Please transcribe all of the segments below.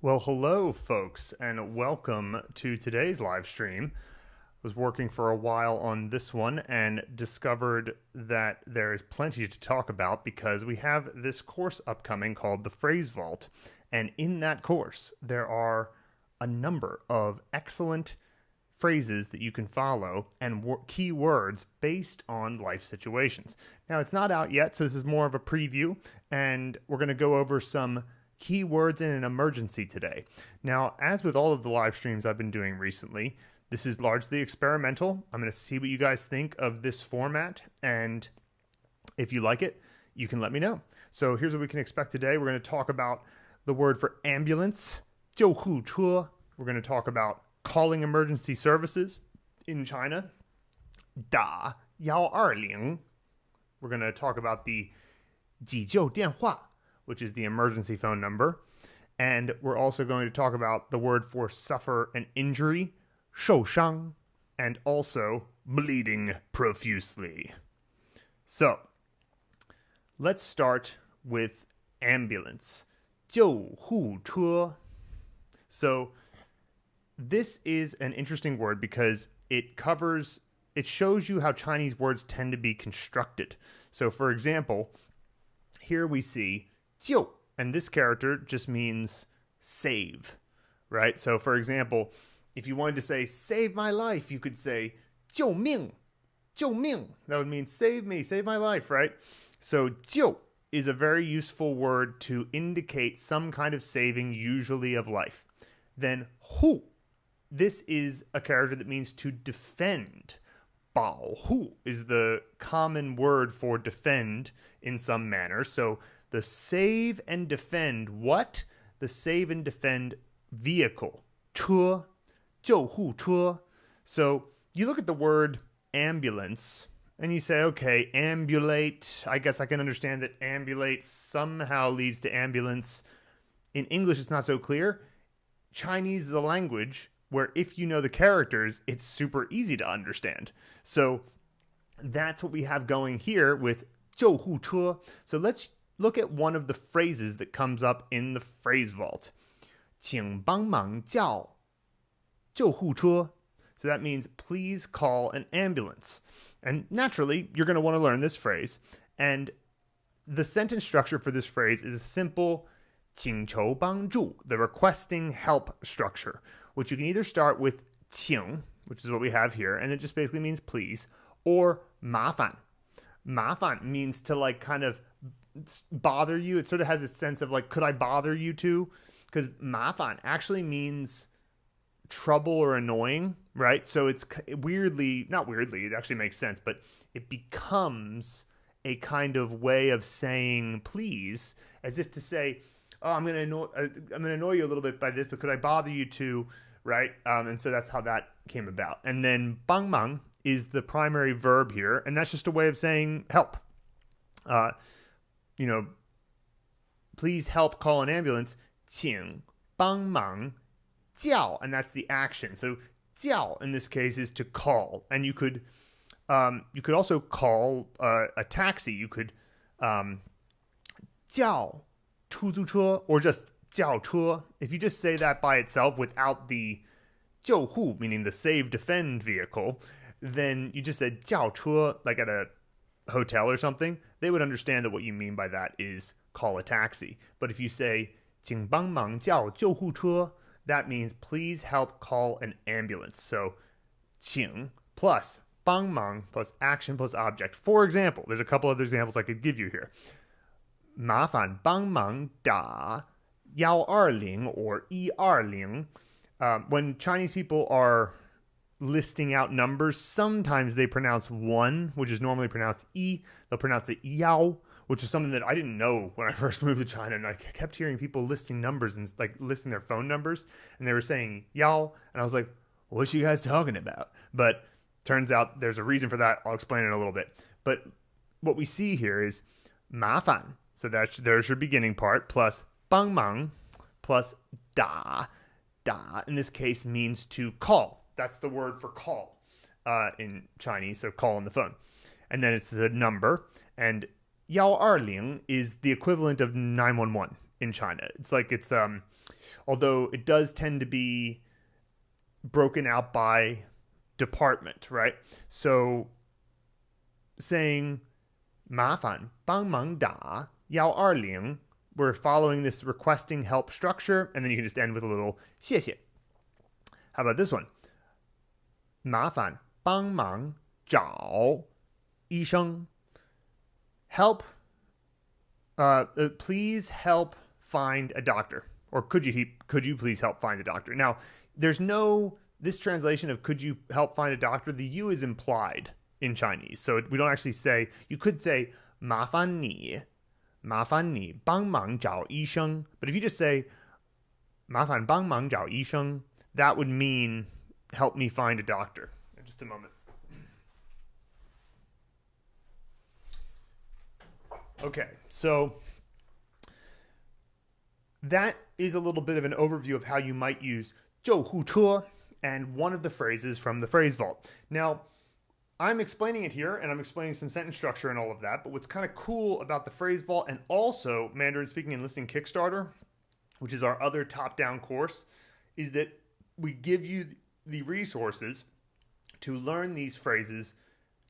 Well, hello, folks, and welcome to today's live stream. I was working for a while on this one and discovered that there is plenty to talk about because we have this course upcoming called the Phrase Vault. And in that course, there are a number of excellent phrases that you can follow and key words based on life situations. Now, it's not out yet, so this is more of a preview, and we're going to go over some key words in an emergency today. Now, as with all of the live streams I've been doing recently, this is largely experimental. I'm going to see what you guys think of this format, and if you like it, you can let me know. So here's what we can expect today. We're going to talk about the word for ambulance, 救护车. We're going to talk about calling emergency services in China, 打120. We're going to talk about the 急救电话, which is the emergency phone number. And we're also going to talk about the word for suffer an injury, 受伤, and also bleeding profusely. So, let's start with ambulance. 救护车. So, this is an interesting word because it shows you how Chinese words tend to be constructed. So, for example, here we see 救, and this character just means save, right? So, for example, if you wanted to say save my life, you could say 救命, 救命. That would mean save me, save my life, right? So, 救 is a very useful word to indicate some kind of saving, usually of life. Then 护, this is a character that means to defend. 保护 is the common word for defend in some manner. So the save and defend what? The save and defend vehicle. 车, 救护车. So you look at the word ambulance and you say, okay, ambulate. I guess I can understand that ambulate somehow leads to ambulance. In English, it's not so clear. Chinese is a language where if you know the characters, it's super easy to understand. So that's what we have going here with 救护车. So let's look at one of the phrases that comes up in the phrase vault. 请帮忙叫救护车. So that means please call an ambulance. And naturally, you're going to want to learn this phrase. And the sentence structure for this phrase is a simple 请求帮助, the requesting help structure, which you can either start with 请, which is what we have here, and it just basically means please, or 麻烦. 麻烦means to like kind of bother you. It sort of has a sense of like, could I bother you too? Because 麻烦actually means trouble or annoying, right? So it's not weirdly, it actually makes sense, but it becomes a kind of way of saying please, as if to say, oh, I'm going to annoy you a little bit by this, but could I bother you too, right? And so that's how that came about. And then 帮忙 is the primary verb here, and that's just a way of saying help. Please help call an ambulance. 请帮忙叫, and that's the action. So 叫 in this case is to call, and you could also call a taxi. You could 叫出租车 or just 叫车. If you just say that by itself without the 救护, meaning the save defend vehicle, then you just said 叫车, like at a hotel or something, they would understand that what you mean by that is call a taxi. But if you say 请帮忙叫救护车, that means please help call an ambulance. So 请 plus 帮忙 plus action plus object. For example, there's a couple other examples I could give you here. 麻烦帮忙打120 or 120. When Chinese people are listing out numbers, sometimes they pronounce 1, which is normally pronounced 1. They'll pronounce it 1, which is something that I didn't know when I first moved to China. And I kept hearing people listing numbers and like listing their phone numbers, and they were saying 1, and I was like, what you guys talking about? But turns out there's a reason for that. I'll explain it in a little bit. But what we see here is 麻烦. So there's your beginning part, plus 帮忙, plus 打. 打, in this case, means to call. That's the word for call in Chinese, so call on the phone. And then it's the number, and 120 is the equivalent of 911 in China. It's like it's although it does tend to be broken out by department, right? So saying 麻烦帮忙打120, we're following this requesting help structure, and then you can just end with a little 谢谢. How about this one? 麻烦帮忙找医生. Help, please help find a doctor. Or could you please help find a doctor? Now, there's no, this translation of could you help find a doctor, the U is implied in Chinese. So we don't actually say, you could say 麻烦你帮忙找医生. But if you just say 麻烦帮忙找医生, that would mean help me find a doctor. In just a moment. Okay, so that is a little bit of an overview of how you might use 救护车 and one of the phrases from the phrase vault. Now, I'm explaining it here, and I'm explaining some sentence structure and all of that, but what's kind of cool about the phrase vault and also Mandarin Speaking and Listening Kickstarter, which is our other top-down course, is that we give you the resources to learn these phrases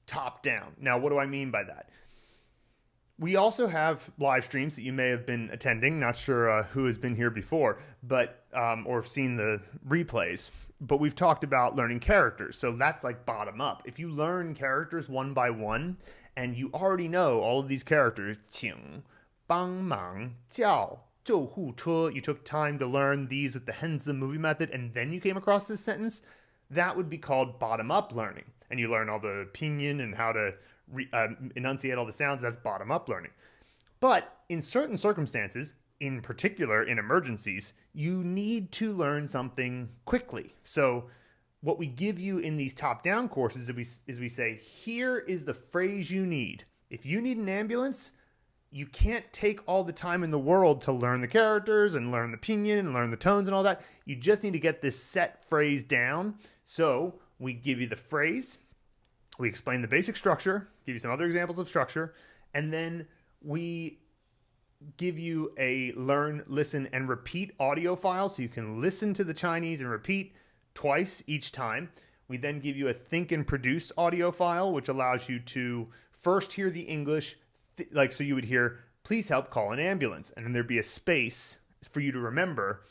top-down. Now, what do I mean by that? We also have live streams that you may have been attending. Not sure who has been here before, but or seen the replays. But we've talked about learning characters, so that's like bottom up. If you learn characters one by one, and you already know all of these characters, 请帮忙叫救护车, you took time to learn these with the Henze movie method, and then you came across this sentence, that would be called bottom up learning. And you learn all the pinyin and how to enunciate all the sounds. That's bottom up learning. But in certain circumstances, in particular in emergencies, you need to learn something quickly. So what we give you in these top-down courses is we say, here is the phrase you need. If you need an ambulance, you can't take all the time in the world to learn the characters and learn the pinyin and learn the tones and all that. You just need to get this set phrase down. So we give you the phrase, we explain the basic structure, give you some other examples of structure, and then we give you a learn, listen, and repeat audio file so you can listen to the Chinese and repeat twice each time. We then give you a think and produce audio file, which allows you to first hear the English, like so you would hear, please help call an ambulance. And then there'd be a space for you to remember,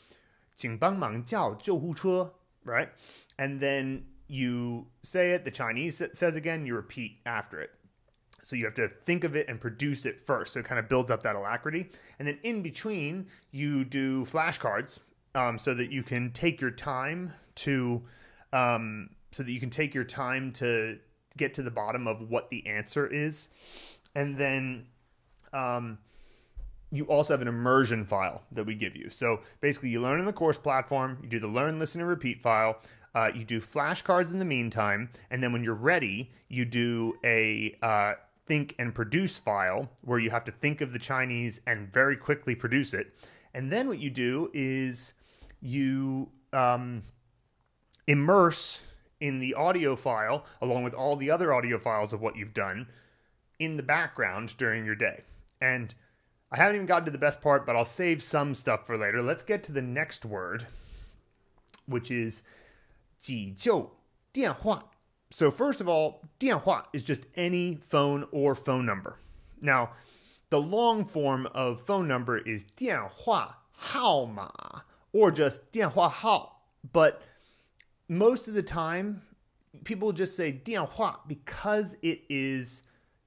请帮忙叫救护车, right? And then you say it, the Chinese says again, you repeat after it. So you have to think of it and produce it first. So it kind of builds up that alacrity. And then in between, you do flashcards so that you can take your time to get to the bottom of what the answer is. And then you also have an immersion file that we give you. So basically you learn in the course platform, you do the learn, listen, and repeat file. You do flashcards in the meantime. And then when you're ready, you do a think and produce file where you have to think of the Chinese and very quickly produce it. And then what you do is you immerse in the audio file along with all the other audio files of what you've done in the background during your day. And I haven't even gotten to the best part, but I'll save some stuff for later. Let's get to the next word, which is 急救电话. So first of all, 电话 is just any phone or phone number. Now, the long form of phone number is 电话号码 or just 电话号. But most of the time, people just say 电话 because it is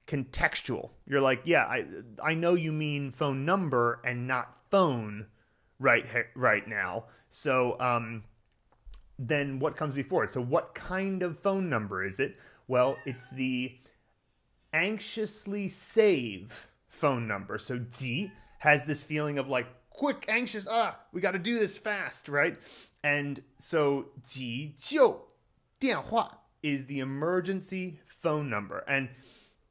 contextual. You're like, yeah, I know you mean phone number and not phone right now. So then what comes before it? So what kind of phone number is it? Well, it's the anxiously save phone number. So 急 has this feeling of like quick, anxious, we got to do this fast, right? And so 急救电话 is the emergency phone number. And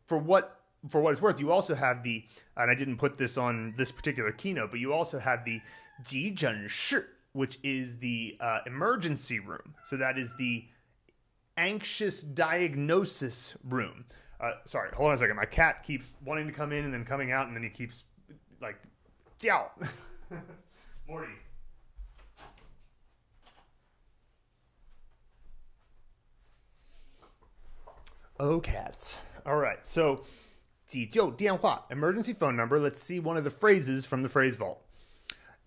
for what it's worth, you also have the, and I didn't put this on this particular keynote, but you also have the 急诊室, which is the emergency room. So that is the anxious diagnosis room. Sorry, hold on a second. My cat keeps wanting to come in and then coming out, and then he keeps like, 叫. Morty. OCATs. All right, so 急救电话 emergency phone number. Let's see one of the phrases from the phrase vault.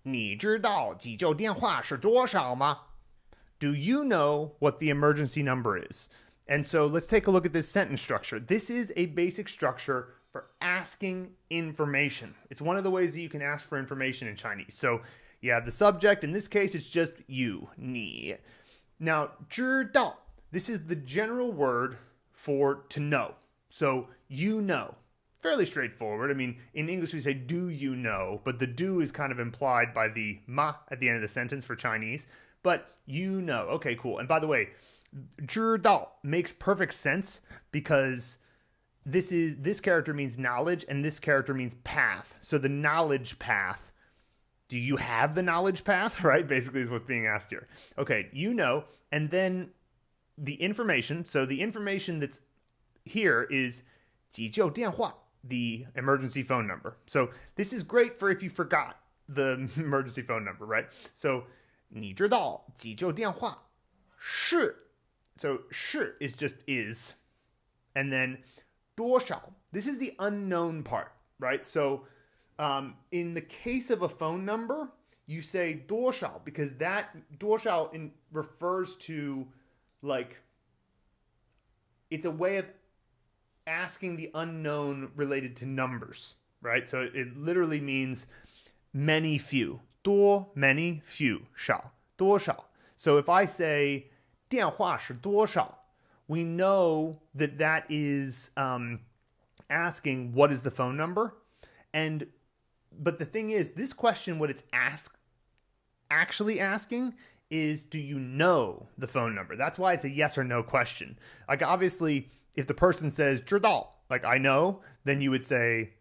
你知道急救电话是多少吗? Do you know what the emergency number is? And so let's take a look at this sentence structure. This is a basic structure for asking information. It's one of the ways that you can ask for information in Chinese. So you have the subject. In this case, it's just you, 你. Now, 知道, this is the general word for to know. So you know. Fairly straightforward. I mean, in English we say, do you know? But the do is kind of implied by the ma at the end of the sentence for Chinese. But you know. Okay, cool. And by the way, 知道 makes perfect sense because this character means knowledge and this character means path. So the knowledge path. Do you have the knowledge path? Right? Basically is what's being asked here. Okay, you know. And then the information. So the information that's here is 急救电话. The emergency phone number. So this is great for if you forgot the emergency phone number, right? So 你知道急救电话是. So 是 is just is. And then 多少. This is the unknown part, right? So in the case of a phone number, you say 多少 because that 多少refers to like it's a way of asking the unknown related to numbers, right? So it literally means many, few. 多, many, few. 少, 多少. So if I say 电话是多少, we know that that is asking what is the phone number. But the thing is, this question, what it's actually asking is, do you know the phone number? That's why it's a yes or no question. Like obviously, if the person says 知道, like I know, then you would say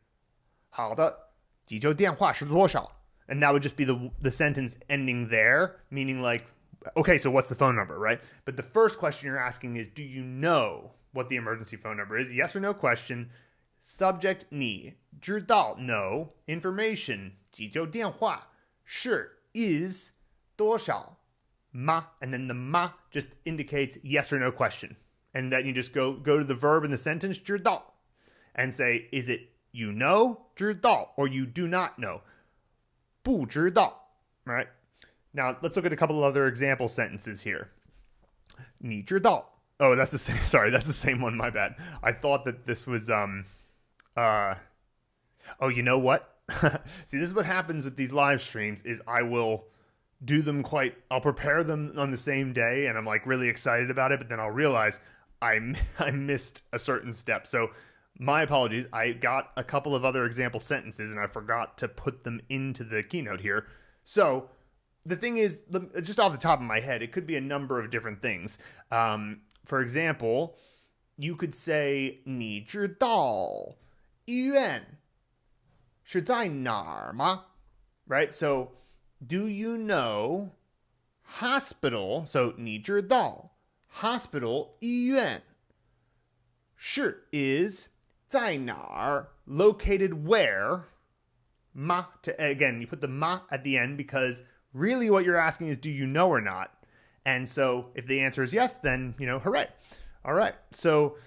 好的急救电话是多少? And that would just be the sentence ending there, meaning like, okay, so what's the phone number, right? But the first question you're asking is, do you know what the emergency phone number is? Yes or no question. Subject 你知道 no. Information 急救电话是 is 多少 ma, and then the ma just indicates yes or no question. And then you just go to the verb in the sentence 知道 and say, is it you know 知道 or you do not know 不知道, right? Now let's look at a couple of other example sentences here. 你知道 Oh, that's the same. Sorry, that's the same one. My bad. I thought that this was Oh, you know what? See, this is what happens with these live streams is I will do them I'll prepare them on the same day and I'm like really excited about it, but then I'll realize I missed a certain step. So my apologies. I got a couple of other example sentences and I forgot to put them into the keynote here. So the thing is, just off the top of my head, it could be a number of different things. For example, you could say 你知道医院是在哪儿吗? Right? So, do you know hospital? So, 你知道 hospital 医院是 is 在哪儿 located where ma again you put the ma at the end because really what you're asking is do you know or not, and so if the answer is yes, then hooray. All right, so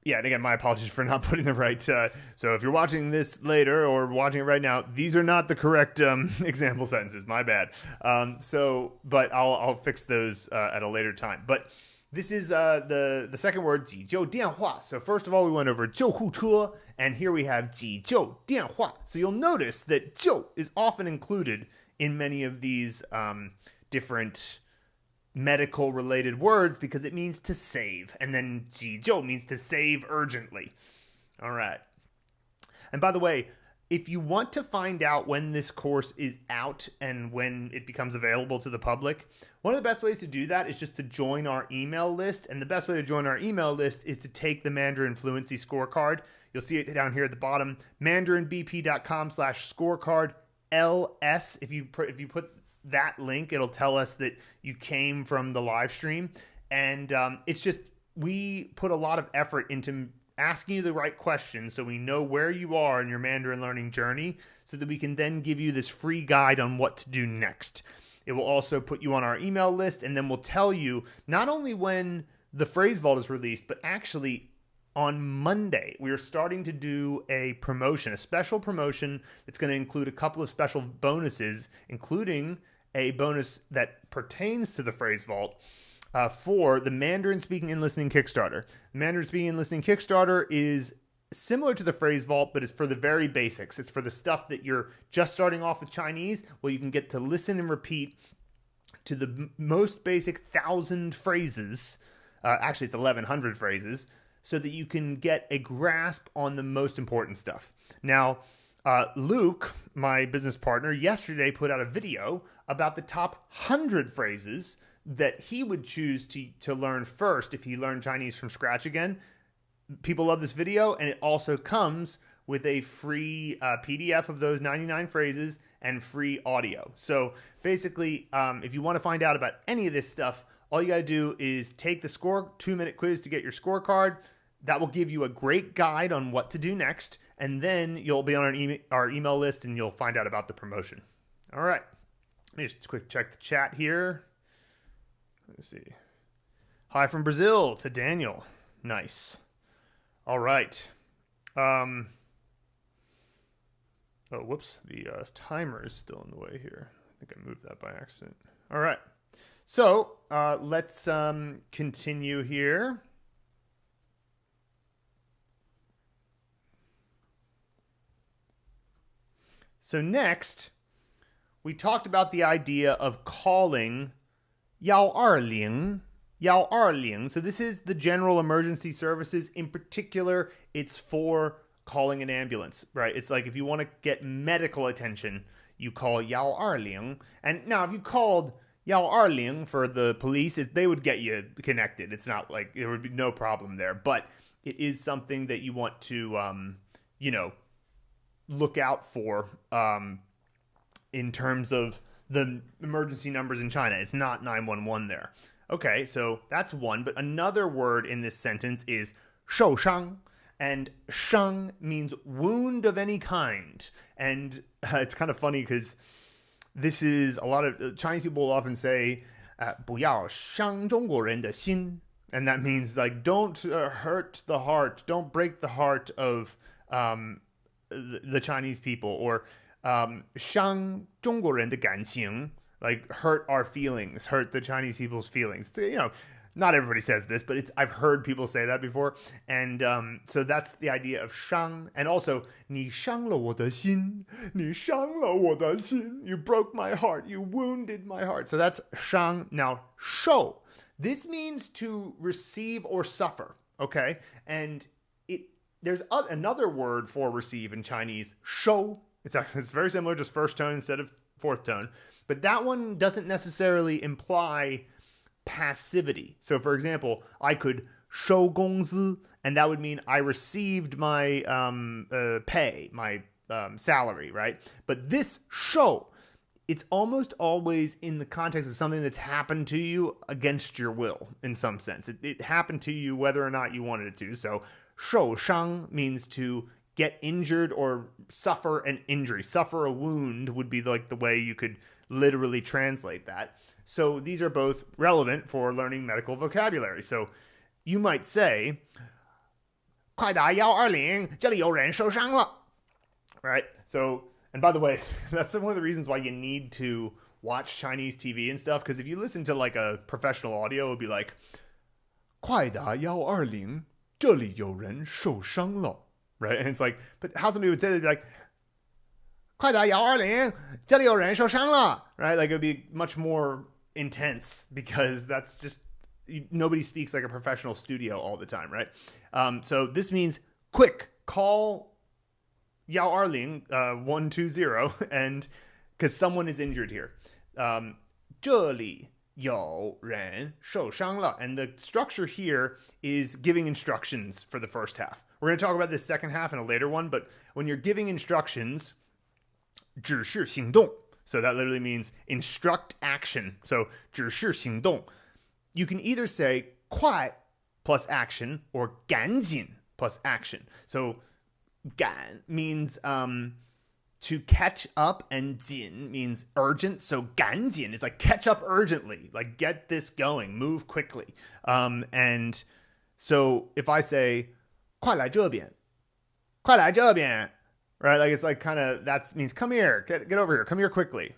yeah, and again, my apologies for not putting the right so if you're watching this later or watching it right now, these are not the correct example sentences, my bad. But I'll fix those at a later time. But this is the second word, 急救电话. So first of all, we went over 救护车, and here we have 急救电话. So you'll notice that 救 is often included in many of these different medical related words because it means to save, and then 急救 means to save urgently. All right. And by the way, if you want to find out when this course is out and when it becomes available to the public, one of the best ways to do that is just to join our email list. And the best way to join our email list is to take the Mandarin Fluency Scorecard. You'll see it down here at the bottom, mandarinbp.com/scorecard LS. If you put that link, it'll tell us that you came from the live stream. And it's just, we put a lot of effort into asking you the right questions so we know where you are in your Mandarin learning journey so that we can then give you this free guide on what to do next. It will also put you on our email list, and then we'll tell you not only when the phrase vault is released, but actually on Monday, we are starting to do a promotion, a special promotion that's going to include a couple of special bonuses, including a bonus that pertains to the phrase vault for the Mandarin Speaking and Listening Kickstarter. The Mandarin Speaking and Listening Kickstarter is similar to the phrase vault, but it's for the very basics. It's for the stuff that you're just starting off with Chinese. Well, you can get to listen and repeat to the most basic 1,000 phrases. Actually, it's 1,100 phrases, so that you can get a grasp on the most important stuff. Now, Luke, my business partner, yesterday put out a video about the top 100 phrases that he would choose to learn first if he learned Chinese from scratch again. People love this video, and it also comes with a free PDF of those 99 phrases and free audio. So basically, if you want to find out about any of this stuff, all you got to do is take the 2-minute quiz to get your scorecard. That will give you a great guide on what to do next, and then you'll be on our email list, and you'll find out about the promotion. All right. Let me just quick check the chat here. Let's see. Hi from Brazil to Daniel. Nice. All right. Oh, whoops. The timer is still in the way here. I think I moved that by accident. All right. So let's continue here. So next, we talked about the idea of calling 120. 120. So this is the general emergency services. In particular, it's for calling an ambulance, right? It's like if you want to get medical attention, you call 120. And now if you called 120 for the police, they would get you connected. It's not like there would be no problem there, but it is something that you want to, look out for in terms of the emergency numbers in China. It's not 911 there. Okay, so that's one. But another word in this sentence is 受伤. And 伤 means wound of any kind. And it's kind of funny because this is a lot of Chinese people will often say, 不要伤中国人的心. And that means like don't hurt the heart, don't break the heart of the Chinese people, or 伤中国人的感情. Like hurt our feelings, hurt the Chinese people's feelings. Not everybody says this, but I've heard people say that before. And so that's the idea of 伤. And also, 你伤了我的心, 你伤了我的心. You broke my heart, you wounded my heart. So that's 伤. Now, 受. This means to receive or suffer, okay? And there's another word for receive in Chinese, 收. It's very similar, just first tone instead of fourth tone. But that one doesn't necessarily imply passivity. So, for example, I could 收工资, and that would mean I received my pay, my salary, right? But this 收, it's almost always in the context of something that's happened to you against your will, in some sense. It happened to you whether or not you wanted it to. So, 受伤 means to get injured or suffer an injury. Suffer a wound would be like the way you could literally translate that. So these are both relevant for learning medical vocabulary. So you might say, 快打120, 这里有人受伤了. Right? So, and by the way, that's one of the reasons why you need to watch Chinese TV and stuff, because if you listen to like a professional audio, it would be like, 快打120, 这里有人受伤了. Right? And it's like, but how somebody would say that, they'd be like, 快打120, 这里有人受伤了. Right? Like it would be much more intense because that's just, nobody speaks like a professional studio all the time, right? So this means quick, call 120, 120, and because someone is injured here. 这里有人受伤了. And the structure here is giving instructions for the first half. We're going to talk about this second half in a later one, but when you're giving instructions, 指示行动. So that literally means instruct action. So 指示行动. You can either say 快 plus action or 赶紧 plus action. So 赶 means to catch up, and 紧 means urgent. So 赶紧 is like catch up urgently, like get this going, move quickly. And so if I say 快来这边, 快来这边, right? Like it's like kind of, that means come here, get over here, come here quickly.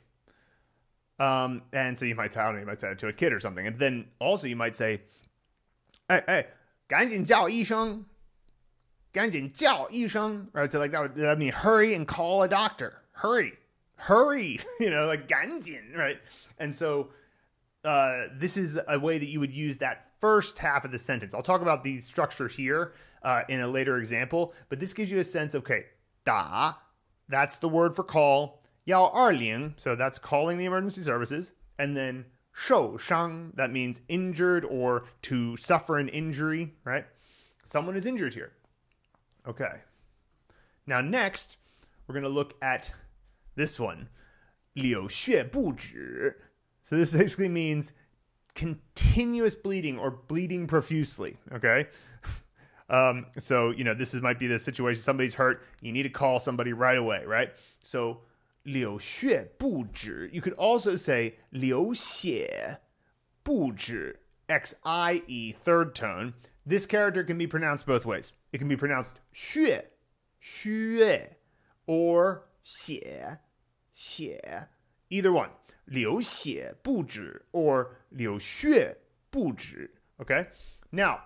And so you might say it to a kid or something. And then also you might say, hey, 赶紧叫医生. 赶紧叫医生, right? So like that mean hurry and call a doctor. Hurry, like 赶紧, right? And so this is a way that you would use that first half of the sentence. I'll talk about the structure here in a later example, but this gives you a sense of, okay, 打, that's the word for call. 120, so that's calling the emergency services. And then 受伤, that means injured or to suffer an injury, right? Someone is injured here. Okay. Now next, we're going to look at this one. 流血不止. So this basically means continuous bleeding or bleeding profusely, okay? So, this might be the situation. Somebody's hurt. You need to call somebody right away, right? So, 流血不止. You could also say 流血不止. X-I-E, third tone. This character can be pronounced both ways. It can be pronounced 血, 血, or 血, 血. Either one. 流血不止 or 流血不止. Okay? Now,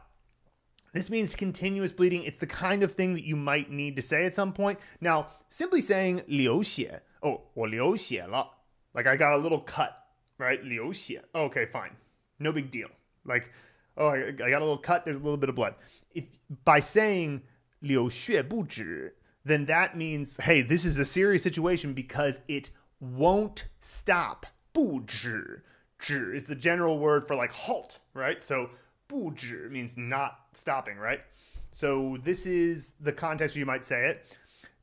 this means continuous bleeding. It's the kind of thing that you might need to say at some point. Now, simply saying 流血,我流血了, like I got a little cut, right? 流血. Okay, fine. No big deal. Like, I got a little cut, there's a little bit of blood. If by saying 流血不止, then that means, hey, this is a serious situation because it won't stop. 不止. 止 is the general word for like halt, right? So 不止 means not stopping, right? So this is the context where you might say it.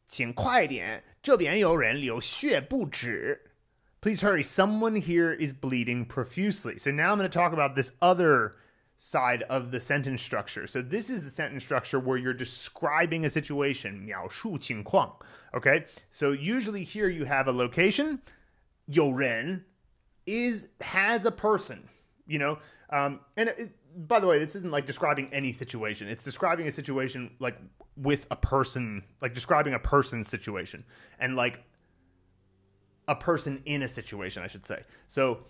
请快点，这边有人流血不止. Please hurry, someone here is bleeding profusely. So now I'm going to talk about this other side of the sentence structure. So this is the sentence structure where you're describing a situation, 描述情况. Okay? So usually here you have a location, 有人 has a person, by the way, this isn't like describing any situation. It's describing a situation like with a person, like describing a person's situation and like a person in a situation, I should say. So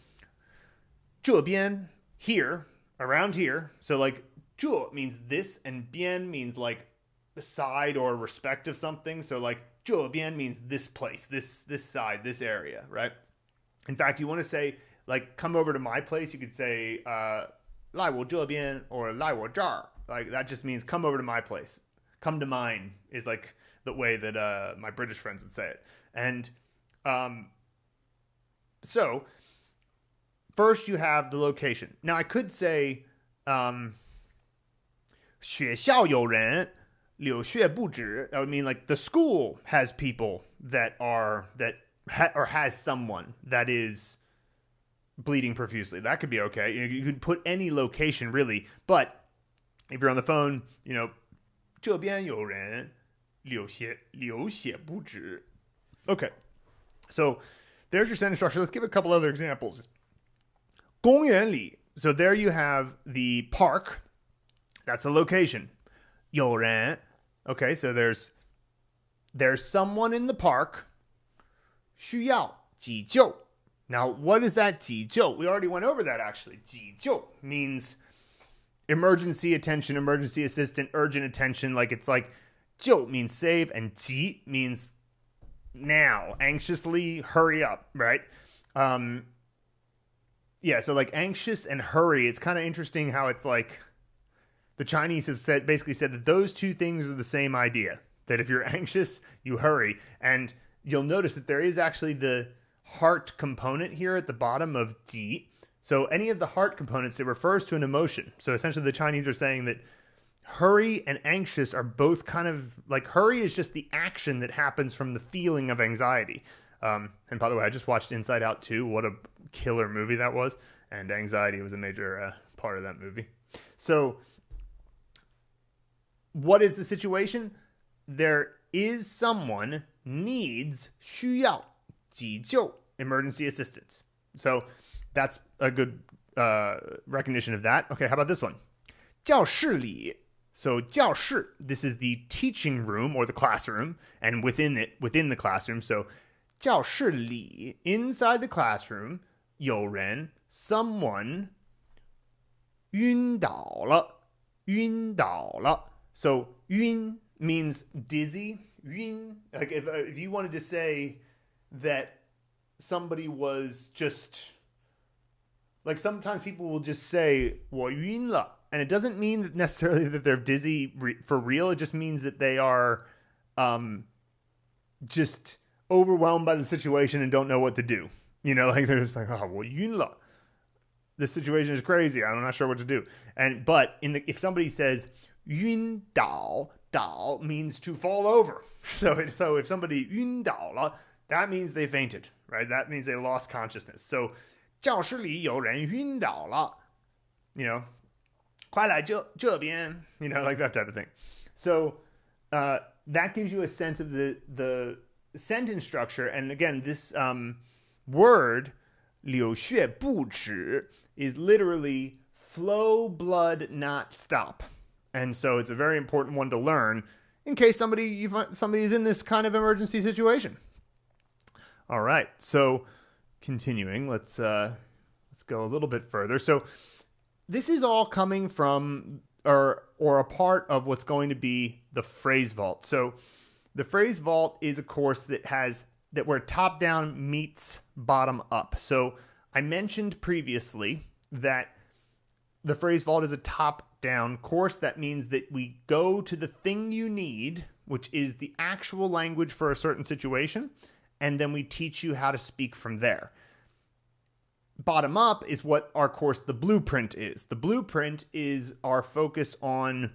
这边, here, around here. So like 这 means this and 边 means like the side or respect of something. So like 这边 means this place, this side, this area, right? In fact, you want to say like come over to my place, you could say 来我这边 or 来我这儿. Like that just means come over to my place. Come to mine is like the way that my British friends would say it. And so first you have the location. Now I could say 学校有人流血不止. That would mean like the school has people that has someone that is bleeding profusely. That could be okay. You could put any location really, but if you're on the phone, 这边有人流血不止. Okay, so there's your sentence structure. Let's give a couple other examples. 公园里. So there you have the park. That's the location. 有人. Okay, so there's someone in the park. 需要急救. Now, what is that 急救? We already went over that actually. 急救 means emergency attention, emergency assistant, urgent attention. Like it's like 救 means save and 急 means now, anxiously, hurry up, right? Yeah, so like anxious and hurry, it's kind of interesting how it's like the Chinese have basically said that those two things are the same idea. That if you're anxious, you hurry. And you'll notice that there is actually the heart component here at the bottom of 急. So any of the heart components, it refers to an emotion. So essentially the Chinese are saying that hurry and anxious are both kind of like hurry is just the action that happens from the feeling of anxiety. And by the way, I just watched Inside Out 2. What a killer movie that was. And anxiety was a major part of that movie. So what is the situation? There is someone needs 需要急救 emergency assistance. So that's a good recognition of that. Okay, how about this one? 教室里. So 教室, this is the teaching room or the classroom, and within the classroom. So 教室里, inside the classroom, 有人 someone 晕倒了 So 晕 means dizzy. 晕, like if you wanted to say that somebody was just, like sometimes people will just say 我晕了, and it doesn't mean necessarily that they're dizzy for real. It just means that they are just overwhelmed by the situation and don't know what to do. You know, like they're just like, oh, 我晕了. This situation is crazy. I'm not sure what to do. But if somebody says 晕倒, 倒 means to fall over. So if somebody 晕倒了, that means they fainted, right? That means they lost consciousness. So 教室里有人晕倒了, you know, 快来这边, you know, like that type of thing. So that gives you a sense of the sentence structure. And again, this word 流血不止 is literally flow blood not stop. And so it's a very important one to learn in case somebody is in this kind of emergency situation. All right, so continuing, let's go a little bit further. So this is all coming from or a part of what's going to be the phrase vault. So the phrase vault is a course that where top down meets bottom up. So I mentioned previously that the phrase vault is a top down course. That means that we go to the thing you need, which is the actual language for a certain situation, and then we teach you how to speak from there. Bottom up is what our course, the blueprint, is. The blueprint is our focus on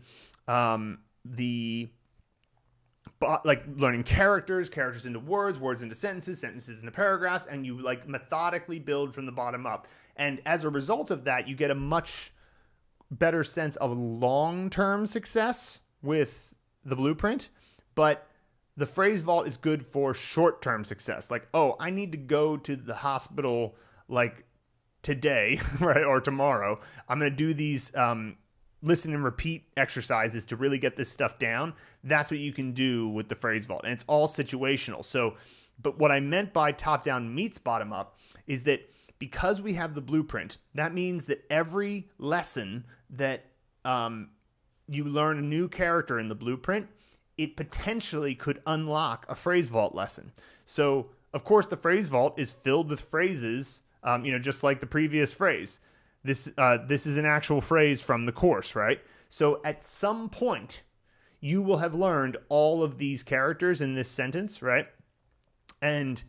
like learning characters into words into sentences into paragraphs, and you like methodically build from the bottom up. And as a result of that, you get a much better sense of long-term success with the blueprint. But the phrase vault is good for short-term success. Like, oh, I need to go to the hospital like today, right, or tomorrow. I'm going to do these listen and repeat exercises to really get this stuff down. That's what you can do with the phrase vault. And it's all situational. So, but what I meant by top down meets bottom up is that because we have the blueprint, that means that every lesson that you learn a new character in the blueprint, it potentially could unlock a phrase vault lesson. So, of course, the phrase vault is filled with phrases, just like the previous phrase. This is an actual phrase from the course, right? So at some point, you will have learned all of these characters in this sentence, right? And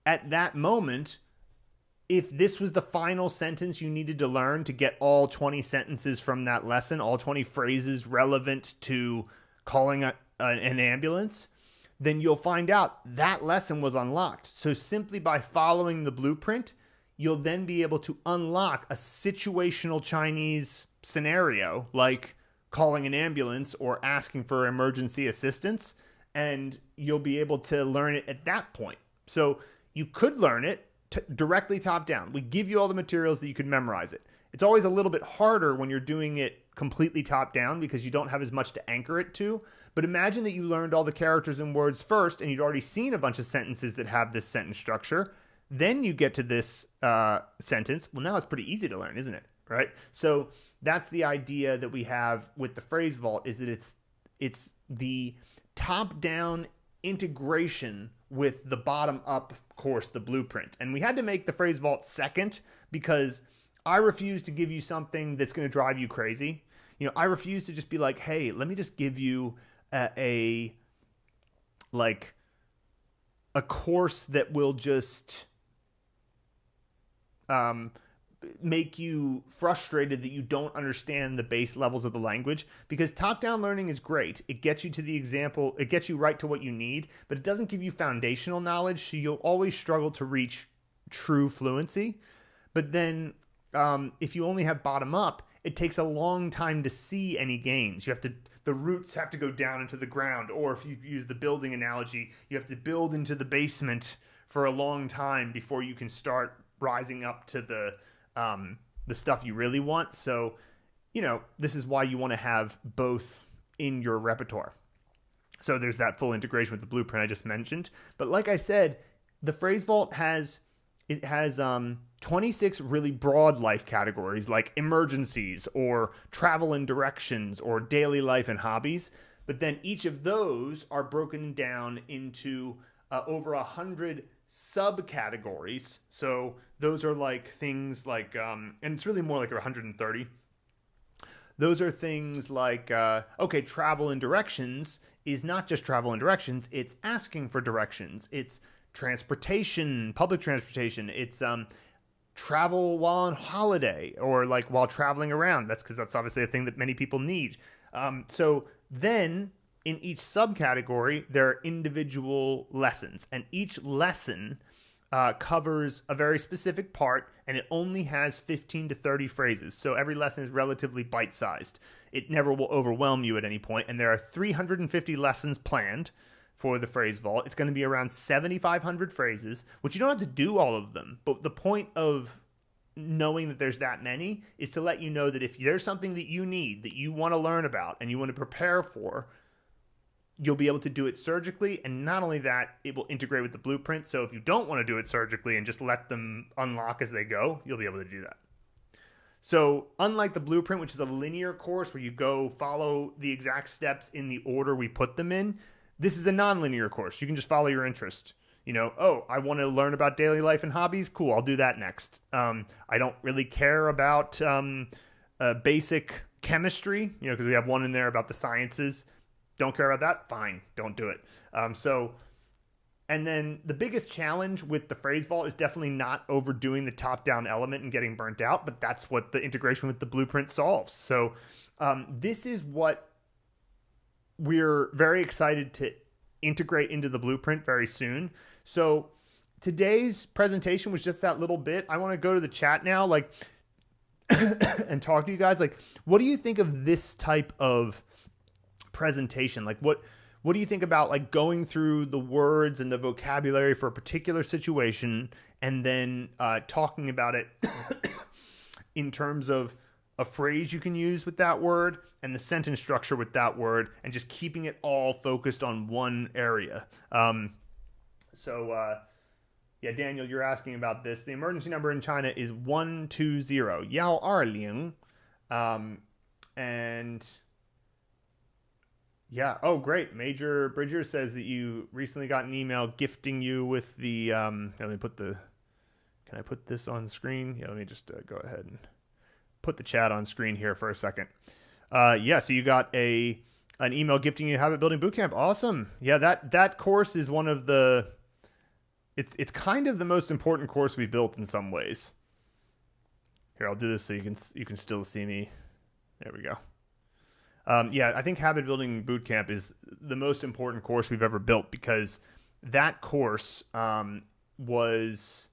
at that moment, if this was the final sentence you needed to learn to get all 20 sentences from that lesson, all 20 phrases relevant to calling an ambulance, then you'll find out that lesson was unlocked. So simply by following the blueprint, you'll then be able to unlock a situational Chinese scenario like calling an ambulance or asking for emergency assistance, and you'll be able to learn it at that point. So you could learn it directly top down. We give you all the materials that you could memorize it. It's always a little bit harder when you're doing it completely top down because you don't have as much to anchor it to. But imagine that you learned all the characters and words first and you'd already seen a bunch of sentences that have this sentence structure. Then you get to this sentence. Well, now it's pretty easy to learn, isn't it? Right? So that's the idea that we have with the phrase vault, is that it's the top-down integration with the bottom-up course, the blueprint. And we had to make the phrase vault second because I refuse to give you something that's going to drive you crazy. I refuse to just be like, hey, let me just give you a course that will just make you frustrated that you don't understand the base levels of the language. Because top-down learning is great. It gets you to the example, it gets you right to what you need, but it doesn't give you foundational knowledge, so you'll always struggle to reach true fluency. But then if you only have bottom-up, it takes a long time to see any gains. The roots have to go down into the ground, or if you use the building analogy, you have to build into the basement for a long time before you can start rising up to the stuff you really want. So, this is why you want to have both in your repertoire. So there's that full integration with the blueprint I just mentioned. But like I said, the phrase vault has 26 really broad life categories like emergencies or travel and directions or daily life and hobbies. But then each of those are broken down into over 100 subcategories. So those are like things like, and it's really more like 130. Those are things like, travel and directions is not just travel and directions. It's asking for directions. It's transportation, public transportation. It's travel while on holiday or like while traveling around. That's because that's obviously a thing that many people need. So then in each subcategory, there are individual lessons, and each lesson covers a very specific part, and it only has 15 to 30 phrases. So every lesson is relatively bite-sized. It never will overwhelm you at any point, and there are 350 lessons planned for the phrase vault. It's going to be around 7,500 phrases, which you don't have to do all of them. But the point of knowing that there's that many is to let you know that if there's something that you need, that you want to learn about and you want to prepare for, you'll be able to do it surgically. And not only that, it will integrate with the blueprint. So if you don't want to do it surgically and just let them unlock as they go, you'll be able to do that. So unlike the blueprint, which is a linear course where you go follow the exact steps in the order we put them in, this is a non-linear course. You can just follow your interest. I want to learn about daily life and hobbies. Cool, I'll do that next. I don't really care about basic chemistry, because we have one in there about the sciences. Don't care about that? Fine, don't do it. And then the biggest challenge with the phrase vault is definitely not overdoing the top-down element and getting burnt out, but that's what the integration with the blueprint solves. So this is what we're very excited to integrate into the blueprint very soon. So today's presentation was just that little bit. I want to go to the chat now, and talk to you guys. What do you think of this type of presentation? What do you think about going through the words and the vocabulary for a particular situation and then talking about it in terms of a phrase you can use with that word and the sentence structure with that word, and just keeping it all focused on one area? Daniel, you're asking about this. The emergency number in China is 120 120. And yeah, oh great. Major Bridger says that you recently got an email gifting you with the can I put this on screen? Yeah, let me just go ahead and put the chat on screen here for a second. So you got an email gifting you Habit Building Bootcamp. Awesome. Yeah, that course is one of the it's kind of the most important course we built in some ways. Here, I'll do this so you can still see me. There we go. I think Habit Building Bootcamp is the most important course we've ever built, because that course was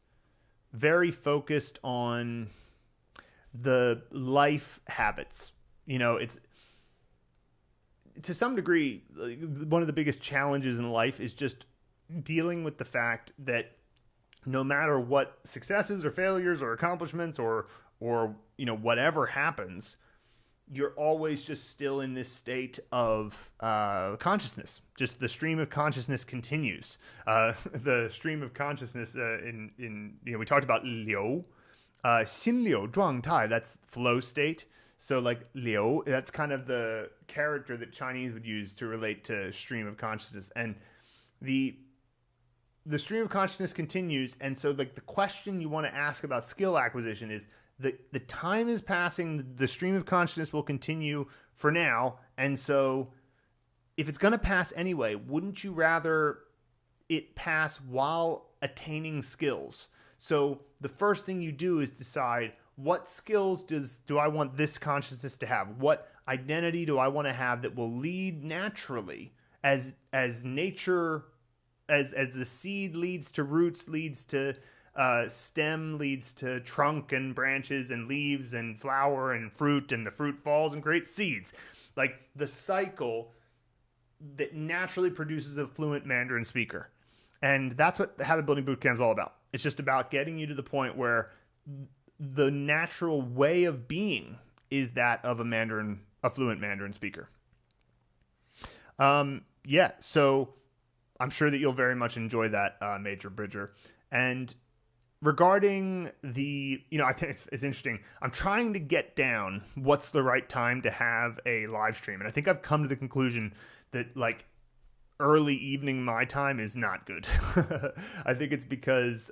very focused on the life habits. It's to some degree one of the biggest challenges in life is just dealing with the fact that no matter what successes or failures or accomplishments or whatever happens, you're always just still in this state of consciousness. Just the stream of consciousness continues. The stream of consciousness we talked about liu, xin liu zhuang tai. That's flow state. So liu, that's kind of the character that Chinese would use to relate to stream of consciousness. And the stream of consciousness continues. And so the question you want to ask about skill acquisition is, the time is passing, the stream of consciousness will continue for now. And so if it's going to pass anyway, wouldn't you rather it pass while attaining skills? So the first thing you do is decide, what skills do I want this consciousness to have? What identity do I want to have that will lead naturally as nature, as the seed leads to roots, leads to stem leads to trunk and branches and leaves and flower and fruit, and the fruit falls and creates seeds. Like the cycle that naturally produces a fluent Mandarin speaker. And that's what the Habit Building Bootcamp is all about. It's just about getting you to the point where the natural way of being is that of a fluent Mandarin speaker. So I'm sure that you'll very much enjoy that, Major Bridger. And regarding I think it's interesting. I'm trying to get down what's the right time to have a live stream. And I think I've come to the conclusion that like early evening my time is not good. I think it's because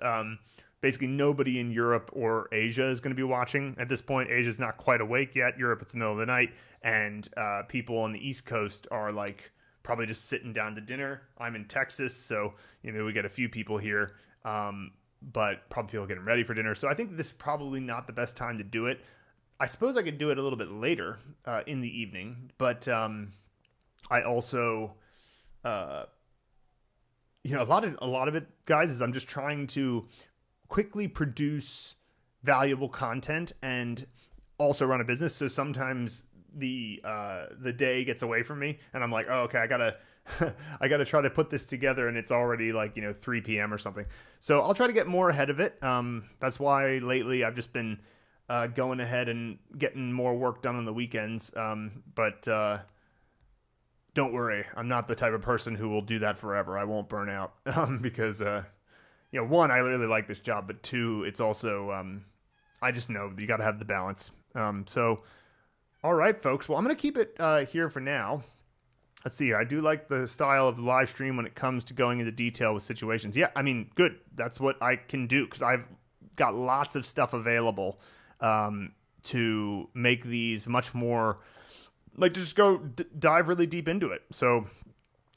basically nobody in Europe or Asia is going to be watching at this point. Asia's not quite awake yet. Europe, it's the middle of the night, and people on the East Coast are like probably just sitting down to dinner. I'm in Texas, so we get a few people here, but probably people getting ready for dinner. So I think this is probably not the best time to do it. I suppose I could do it a little bit later in the evening, but I also a lot of it, guys, is I'm just trying to quickly produce valuable content and also run a business. So sometimes the day gets away from me, and I'm like, oh, okay, I gotta try to put this together, and it's already like 3 p.m. or something. So I'll try to get more ahead of it. That's why lately I've just been going ahead and getting more work done on the weekends. But don't worry, I'm not the type of person who will do that forever. I won't burn out because, one, I really like this job, but two, it's also, I just know you got to have the balance. So, all right, folks. Well, I'm going to keep it here for now. Let's see here. I do like the style of the live stream when it comes to going into detail with situations. Yeah, I mean, good. That's what I can do because I've got lots of stuff available to make these much more like to just go dive really deep into it. So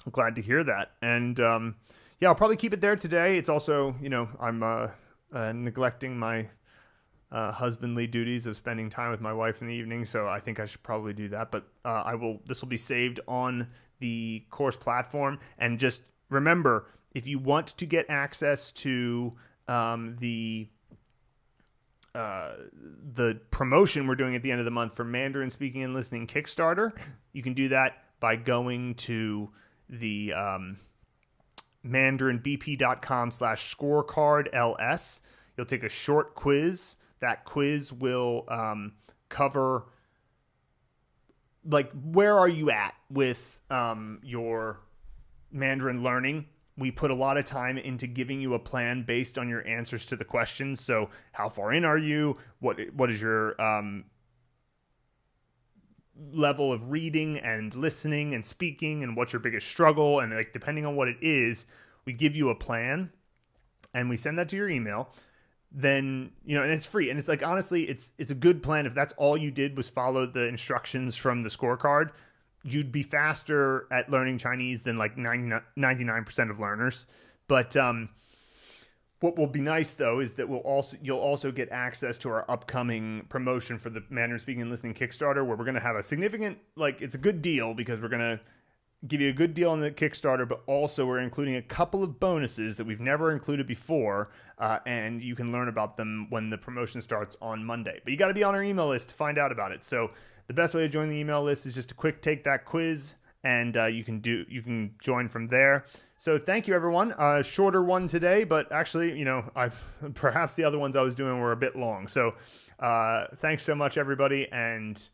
I'm glad to hear that. And I'll probably keep it there today. It's also, I'm neglecting my husbandly duties of spending time with my wife in the evening. So I think I should probably do that. But this will be saved on the course platform. And just remember, if you want to get access to the promotion we're doing at the end of the month for Mandarin Speaking and Listening Kickstarter, you can do that by going to the mandarinbp.com/scorecardls. You'll take a short quiz. That quiz will cover like where are you at with your Mandarin learning. We put a lot of time into giving you a plan based on your answers to the questions. So how far in are you? What is your level of reading and listening and speaking, and what's your biggest struggle? And like depending on what it is, we give you a plan and we send that to your email. Then, and it's free. And it's like, honestly, it's a good plan. If that's all you did was follow the instructions from the scorecard, you'd be faster at learning Chinese than like 99% of learners. But what will be nice though is that you'll also get access to our upcoming promotion for the Mandarin Speaking and Listening Kickstarter, where we're going to have a significant, it's a good deal because we're going to give you a good deal on the Kickstarter, but also we're including a couple of bonuses that we've never included before, and you can learn about them when the promotion starts on Monday. But you got to be on our email list to find out about it. So the best way to join the email list is just to take that quiz, and you can join from there. So thank you, everyone. Shorter one today, but actually, perhaps the other ones I was doing were a bit long. So thanks so much, everybody, and